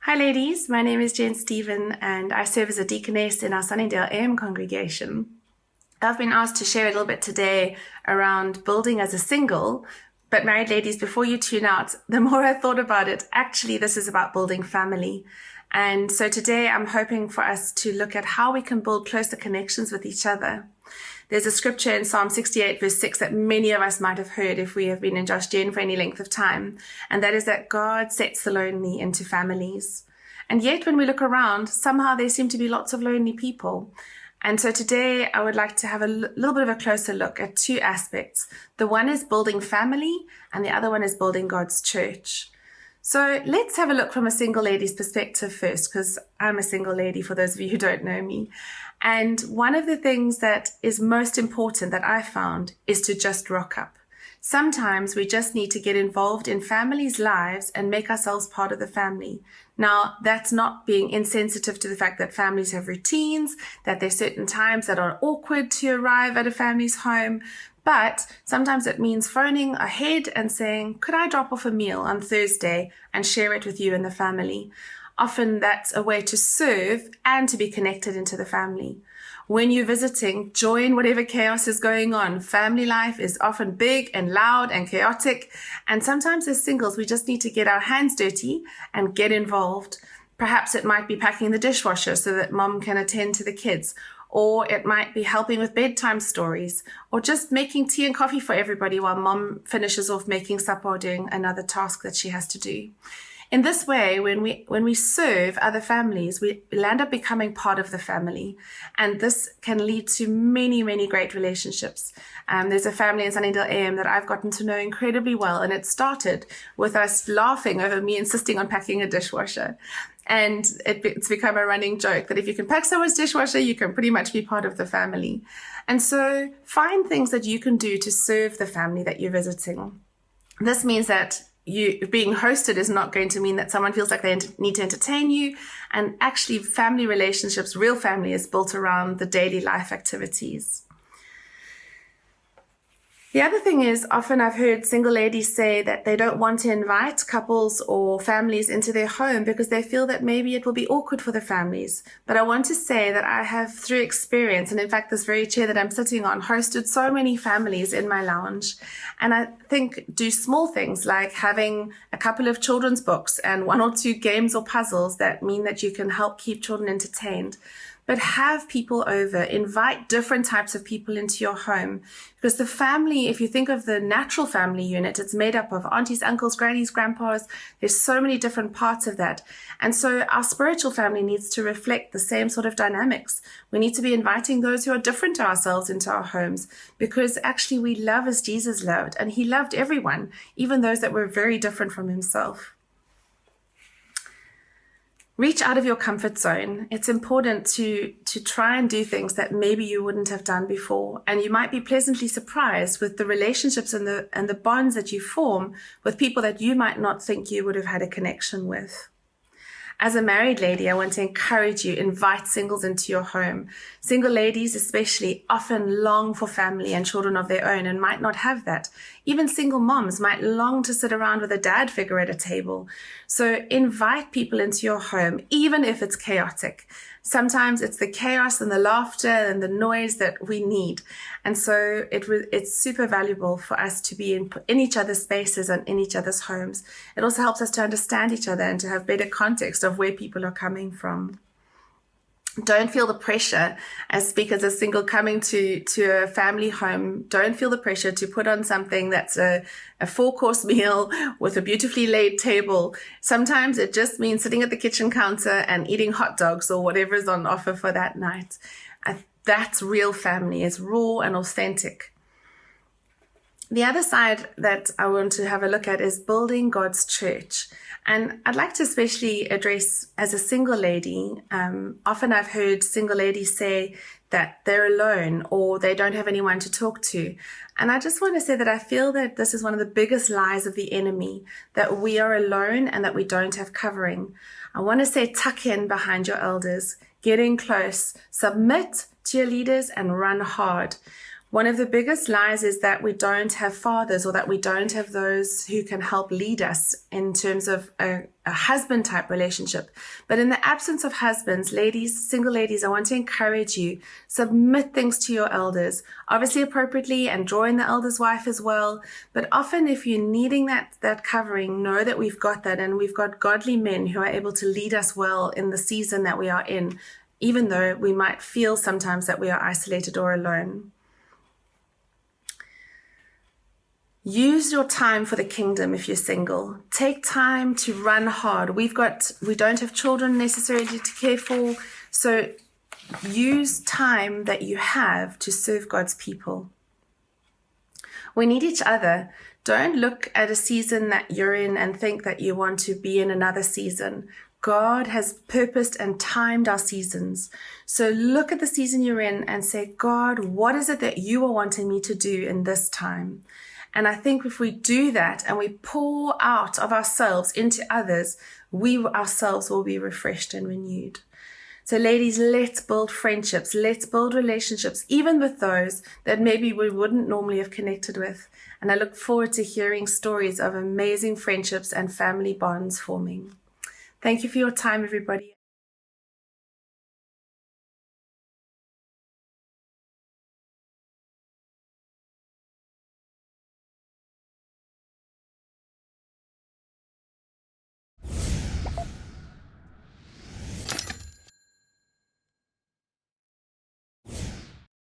Hi ladies, my name is Jen Stephen and I serve as a deaconess in our Sunningdale AM congregation. I've been asked to share a little bit today around building as a single, but married ladies, before you tune out, the more I thought about it, actually this is about building family. And so today I'm hoping for us to look at how we can build closer connections with each other. There's a scripture in Psalm 68 verse 6 that many of us might have heard if we have been in JoshGen for any length of time. And that is that God sets the lonely into families. And yet when we look around, somehow there seem to be lots of lonely people. And so today I would like to have a little bit of a closer look at two aspects. The one is building family and the other one is building God's church. So let's have a look from a single lady's perspective first, because I'm a single lady for those of you who don't know me. And one of the things that is most important that I found is to just rock up. Sometimes we just need to get involved in families' lives and make ourselves part of the family. Now, that's not being insensitive to the fact that families have routines, that there's certain times that are awkward to arrive at a family's home. But sometimes it means phoning ahead and saying, could I drop off a meal on Thursday and share it with you and the family? Often that's a way to serve and to be connected into the family. When you're visiting, join whatever chaos is going on. Family life is often big and loud and chaotic. And sometimes as singles, we just need to get our hands dirty and get involved. Perhaps it might be packing the dishwasher so that mom can attend to the kids. Or it might be helping with bedtime stories, or just making tea and coffee for everybody while mom finishes off making supper or doing another task that she has to do. In this way, when we serve other families, we end up becoming part of the family. And this can lead to many, many great relationships. There's a family in Sunningdale AM that I've gotten to know incredibly well. And it started with us laughing over me insisting on packing a dishwasher. And it's become a running joke that if you can pack someone's dishwasher, you can pretty much be part of the family. And so find things that you can do to serve the family that you're visiting. This means that you being hosted is not going to mean that someone feels like they need to entertain you. And actually, family relationships, real family, is built around the daily life activities. The other thing is, often I've heard single ladies say that they don't want to invite couples or families into their home because they feel that maybe it will be awkward for the families. But I want to say that I have, through experience, and in fact this very chair that I'm sitting on, hosted so many families in my lounge. And I think do small things like having a couple of children's books and one or two games or puzzles that mean that you can help keep children entertained. But have people over, invite different types of people into your home. Because the family, if you think of the natural family unit, it's made up of aunties, uncles, grannies, grandpas. There's so many different parts of that. And so our spiritual family needs to reflect the same sort of dynamics. We need to be inviting those who are different to ourselves into our homes, because actually we love as Jesus loved, and he loved everyone, even those that were very different from himself. Reach out of your comfort zone. It's important to try and do things that maybe you wouldn't have done before. And you might be pleasantly surprised with the relationships and the bonds that you form with people that you might not think you would have had a connection with. As a married lady, I want to encourage you, invite singles into your home. Single ladies especially often long for family and children of their own and might not have that. Even single moms might long to sit around with a dad figure at a table. So invite people into your home, even if it's chaotic. Sometimes it's the chaos and the laughter and the noise that we need. And so it's super valuable for us to be in each other's spaces and in each other's homes. It also helps us to understand each other and to have better context of where people are coming from. Don't feel the pressure as speakers as single coming to a family home. Don't feel the pressure to put on something that's a 4-course meal with a beautifully laid table. Sometimes it just means sitting at the kitchen counter and eating hot dogs or whatever is on offer for that night. That's real family. It's raw and authentic. The other side that I want to have a look at is building God's church. And I'd like to especially address, as a single lady, often I've heard single ladies say that they're alone or they don't have anyone to talk to. And I just want to say that I feel that this is one of the biggest lies of the enemy, that we are alone and that we don't have covering. I want to say tuck in behind your elders, get in close, submit to your leaders and run hard. One of the biggest lies is that we don't have fathers, or that we don't have those who can help lead us in terms of a husband type relationship. But in the absence of husbands, ladies, single ladies, I want to encourage you, submit things to your elders, obviously appropriately, and draw in the elder's wife as well. But often if you're needing that covering, know that we've got that, and we've got godly men who are able to lead us well in the season that we are in, even though we might feel sometimes that we are isolated or alone. Use your time for the kingdom if you're single. Take time to run hard. We don't have children necessarily to care for, so use time that you have to serve God's people. We need each other. Don't look at a season that you're in and think that you want to be in another season. God has purposed and timed our seasons. So look at the season you're in and say, God, what is it that you are wanting me to do in this time? And I think if we do that and we pour out of ourselves into others, we ourselves will be refreshed and renewed. So ladies, let's build friendships. Let's build relationships, even with those that maybe we wouldn't normally have connected with. And I look forward to hearing stories of amazing friendships and family bonds forming. Thank you for your time, everybody.